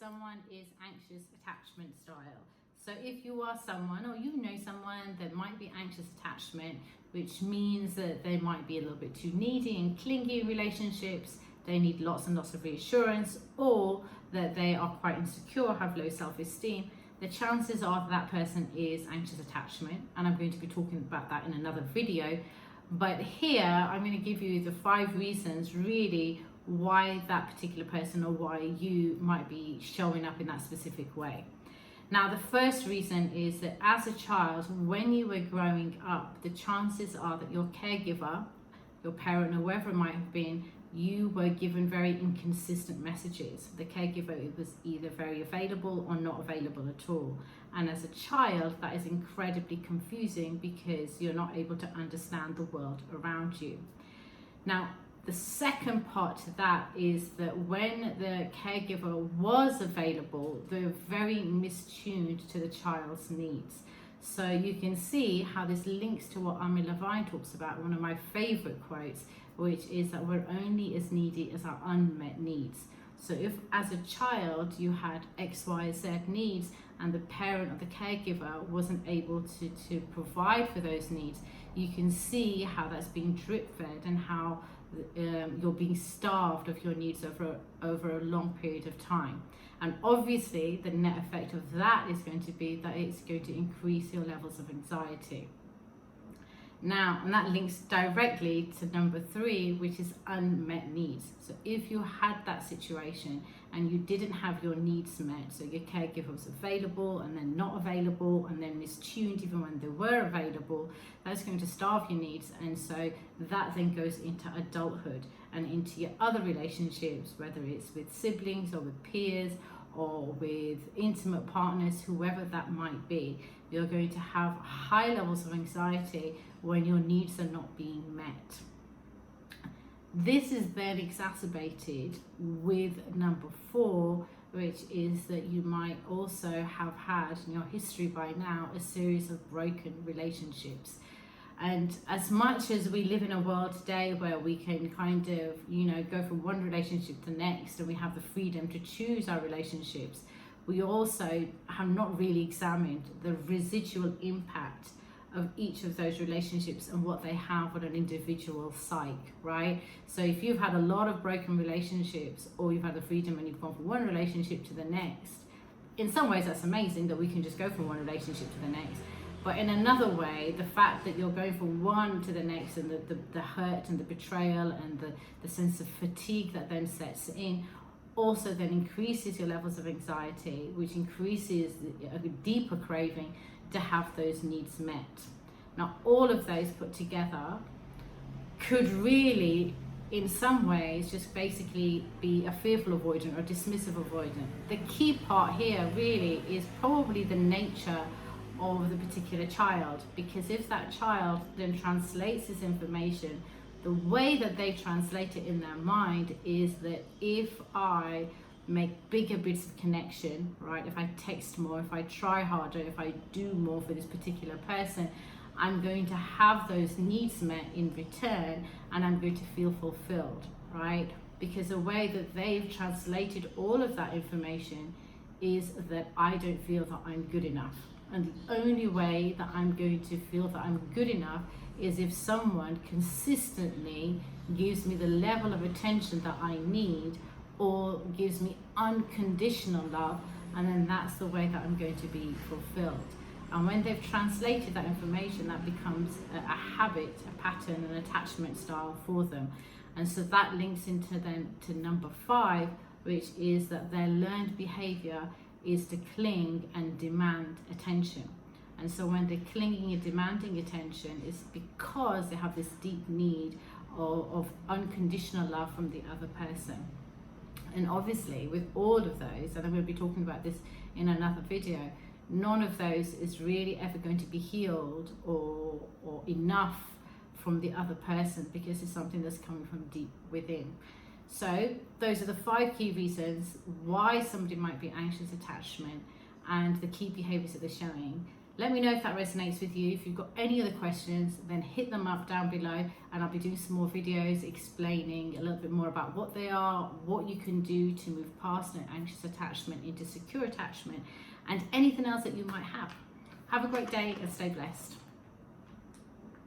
someone is anxious attachment style. So if you are someone, or you know someone that might be anxious attachment, which means that they might be a little bit too needy and clingy in relationships, they need lots and lots of reassurance, or that they are quite insecure, have low self-esteem, the chances are that person is anxious attachment, and I'm going to be talking about that in another video. But here I'm going to give you the 5 reasons really why that particular person, or why you might be showing up in that specific way. Now, the first reason is that as a child, when you were growing up, the chances are that your caregiver, your parent, or whoever it might have been, you were given very inconsistent messages. The caregiver was either very available or not available at all. And as a child, that is incredibly confusing because you're not able to understand the world around you. Now, the second part to that is that when the caregiver was available, they're very mistuned to the child's needs. So you can see how this links to what Amy Levine talks about, one of my favorite quotes, which is that we're only as needy as our unmet needs. So if as a child you had X, Y, Z needs, and the parent or the caregiver wasn't able to provide for those needs, you can see how that's being drip fed and how you're being starved of your needs over a long period of time. And obviously the net effect of that is going to be that it's going to increase your levels of anxiety. Now, and that links directly to number 3, which is unmet needs. So if you had that situation and you didn't have your needs met, so your caregiver was available and then not available and then mistuned even when they were available, that's going to starve your needs. And so that then goes into adulthood and into your other relationships, whether it's with siblings or with peers or with intimate partners, whoever that might be. You're going to have high levels of anxiety when your needs are not being met. This is then exacerbated with number 4, which is that you might also have had in your history by now a series of broken relationships. And as much as we live in a world today where we can kind of, go from one relationship to the next, and we have the freedom to choose our relationships, we also have not really examined the residual impact of each of those relationships and what they have on an individual psyche, right? So if you've had a lot of broken relationships, or you've had the freedom and you've gone from one relationship to the next, in some ways that's amazing that we can just go from one relationship to the next. But in another way, the fact that you're going from one to the next, and the hurt and the betrayal and the sense of fatigue that then sets in, also then increases your levels of anxiety, which increases a deeper craving to have those needs met. Now, all of those put together could really, in some ways, just basically be a fearful-avoidant or dismissive avoidant. The key part here really is probably the nature of the particular child, because if that child then translates this information, the way that they translate it in their mind is that if I make bigger bits of connection, right, if I text more, if I try harder, if I do more for this particular person, I'm going to have those needs met in return, and I'm going to feel fulfilled, right? Because the way that they've translated all of that information is that I don't feel that I'm good enough. And the only way that I'm going to feel that I'm good enough is if someone consistently gives me the level of attention that I need, or gives me unconditional love, and then that's the way that I'm going to be fulfilled. And when they've translated that information, that becomes a habit, a pattern, an attachment style for them. And so that links into then to number 5, which is that their learned behavior is to cling and demand attention. And so when they're clinging and demanding attention, it's because they have this deep need of unconditional love from the other person. And obviously with all of those, and I'm going to be talking about this in another video, none of those is really ever going to be healed or enough from the other person, because it's something that's coming from deep within. So those are the 5 key reasons why somebody might be anxious attachment, and the key behaviors that they're showing. Let me know if that resonates with you. If you've got any other questions, then hit them up down below, and I'll be doing some more videos explaining a little bit more about what they are, what you can do to move past an anxious attachment into secure attachment, and anything else that you might have. Have a great day and stay blessed.